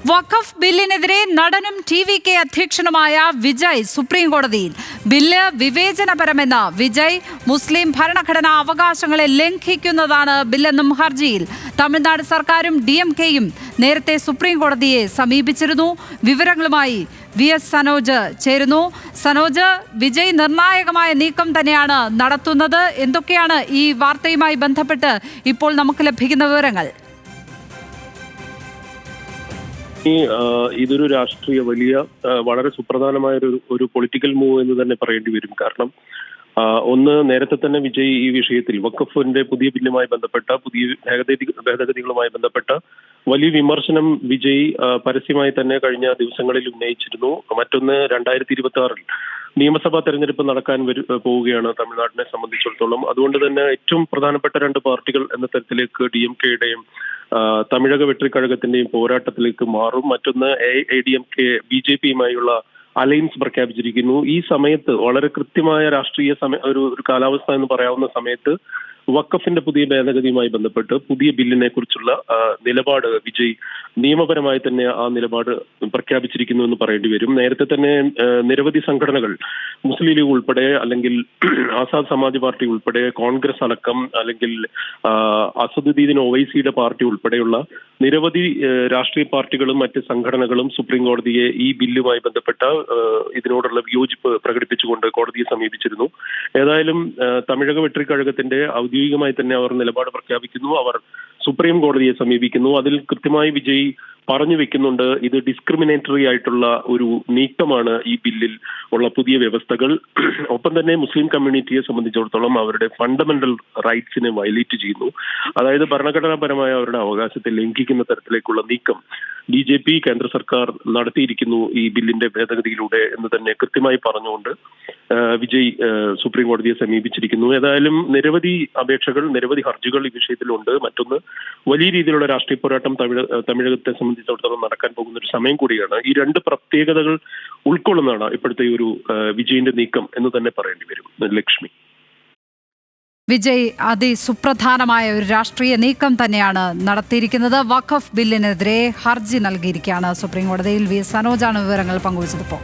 വഖഫ് ബില്ലിനെതിരെ നടനും TVK അധ്യക്ഷനുമായ വിജയ് സുപ്രീം കോടതിയിൽ. ബില്ല് വിവേചനപരമെന്ന് വിജയ്. മുസ്ലിം ഭരണഘടനാ അവകാശങ്ങളെ ലംഘിക്കുന്നതാണ് ബില്ലെന്നും ഹർജിയിൽ. തമിഴ്നാട് സർക്കാരും DMKയും നേരത്തെ സുപ്രീം കോടതിയെ സമീപിച്ചിരുന്നു. വിവരങ്ങളുമായി VS സനോജ് ചേരുന്നു. സനോജ്, വിജയ് നിർണായകമായ നീക്കം തന്നെയാണ് നടത്തുന്നത്. എന്തൊക്കെയാണ് ഈ വാർത്തയുമായി ബന്ധപ്പെട്ട് ഇപ്പോൾ നമുക്ക് ലഭിക്കുന്ന വിവരങ്ങൾ? ഇതൊരു രാഷ്ട്രീയ വളരെ സുപ്രധാനമായ ഒരു പൊളിറ്റിക്കൽ മൂവ് എന്ന് തന്നെ പറയേണ്ടി വരും. കാരണം ഒന്ന്, നേരത്തെ തന്നെ വിജയ് ഈ വിഷയത്തിൽ വഖഫിന്റെ പുതിയ ബില്ലുമായി ബന്ധപ്പെട്ട പുതിയ ഭേദഗതികളുമായി ബന്ധപ്പെട്ട വലിയ വിമർശനം വിജയ് പരസ്യമായി തന്നെ കഴിഞ്ഞ ദിവസങ്ങളിൽ ഉന്നയിച്ചിരുന്നു. മറ്റൊന്ന്, 2026 നിയമസഭാ തെരഞ്ഞെടുപ്പ് നടക്കാൻ പോവുകയാണ് തമിഴ്നാടിനെ സംബന്ധിച്ചിടത്തോളം. അതുകൊണ്ട് തന്നെ ഏറ്റവും പ്രധാനപ്പെട്ട രണ്ട് പാർട്ടികൾ എന്ന തരത്തിലേക്ക് DMKയുടെയും തമിഴക വെട്രിക്കഴകത്തിന്റെയും പോരാട്ടത്തിലേക്ക് മാറും. മറ്റൊന്ന്, ADMK BJPയുമായുള്ള അലയൻസ് പ്രഖ്യാപിച്ചിരിക്കുന്നു. ഈ സമയത്ത് വളരെ കൃത്യമായ രാഷ്ട്രീയ ഒരു കാലാവസ്ഥ എന്ന് പറയാവുന്ന സമയത്ത് വഖഫിന്റെ പുതിയ ഭേദഗതിയുമായി ബന്ധപ്പെട്ട് പുതിയ ബില്ലിനെ കുറിച്ചുള്ള നിലപാട് വിജയ് നിയമപരമായി തന്നെ ആ നിലപാട് പ്രഖ്യാപിച്ചിരിക്കുന്നു എന്ന് പറയേണ്ടി വരും. നേരത്തെ തന്നെ നിരവധി സംഘടനകൾ, മുസ്ലിം ലീഗ് ഉൾപ്പെടെ, അല്ലെങ്കിൽ ആസാദ് സമാജ് പാർട്ടി ഉൾപ്പെടെ, കോൺഗ്രസ് അടക്കം, അല്ലെങ്കിൽ അസദുദ്ദീൻ ഒവൈസിയുടെ പാർട്ടി ഉൾപ്പെടെയുള്ള നിരവധി രാഷ്ട്രീയ പാർട്ടികളും മറ്റ് സംഘടനകളും സുപ്രീം കോടതിയെ ഈ ബില്ലുമായി ബന്ധപ്പെട്ട ഇതിനോടുള്ള വിയോജിപ്പ് പ്രകടിപ്പിച്ചുകൊണ്ട് കോടതിയെ സമീപിച്ചിരുന്നു. ഏതായാലും തമിഴക വെട്രിക്കഴകത്തിന്റെ ഔദ്യോഗികമായി തന്നെ അവർ നിലപാട് പ്രഖ്യാപിക്കുന്നു. അവർ സുപ്രീം കോടതിയെ സമീപിക്കുന്നു. അതിൽ കൃത്യമായി വിജയ് പറഞ്ഞു വെക്കുന്നുണ്ട്, ഇത് ഡിസ്ക്രിമിനേറ്ററി ആയിട്ടുള്ള ഒരു നീക്കമാണ് ഈ ബില്ലിൽ ഉള്ള പുതിയ വ്യവസ്ഥകൾ. ഒപ്പം തന്നെ മുസ്ലിം കമ്മ്യൂണിറ്റിയെ സംബന്ധിച്ചിടത്തോളം അവരുടെ ഫണ്ടമെന്റൽ റൈറ്റ്സിനെ വയലേറ്റ് ചെയ്യുന്നു. അതായത് ഭരണഘടനാപരമായ അവരുടെ അവകാശത്തെ ലംഘിക്കുന്ന തരത്തിലേക്കുള്ള നീക്കം BJP കേന്ദ്ര സർക്കാർ നടത്തിയിരിക്കുന്നു ഈ ബില്ലിന്റെ ഭേദഗതിയിലൂടെ എന്ന് തന്നെ കൃത്യമായി പറഞ്ഞുകൊണ്ട് വിജയ് സുപ്രീം കോടതിയെ സമീപിച്ചിരിക്കുന്നു. ഏതായാലും നിരവധി അപേക്ഷകൾ, നിരവധി ഹർജികൾ ഈ വിഷയത്തിലുണ്ട്. മറ്റൊന്ന്, വലിയ രീതിയിലുള്ള രാഷ്ട്രീയ പോരാട്ടം തമിഴകത്തെ സംബന്ധിച്ചിടത്തോളം നടക്കാൻ പോകുന്ന ഒരു സമയം കൂടിയാണ്. ഈ രണ്ട് പ്രത്യേകതകൾ ഉൾക്കൊള്ളുന്നതാണ് ഇപ്പോഴത്തെ ഒരു വിജയിന്റെ നീക്കം എന്ന് തന്നെ പറയേണ്ടി വരും. ലക്ഷ്മി, വിജയ് അതിസുപ്രധാനമായ ഒരു രാഷ്ട്രീയ നീക്കം തന്നെയാണ് നടത്തിയിരിക്കുന്നത്. വഖഫ് ബില്ലിനെതിരെ ഹർജി നൽകിയിരിക്കുകയാണ് സുപ്രീം കോടതിയിൽ. VS സനോജാണ് വിവരങ്ങൾ പങ്കുവച്ചതിപ്പോൾ.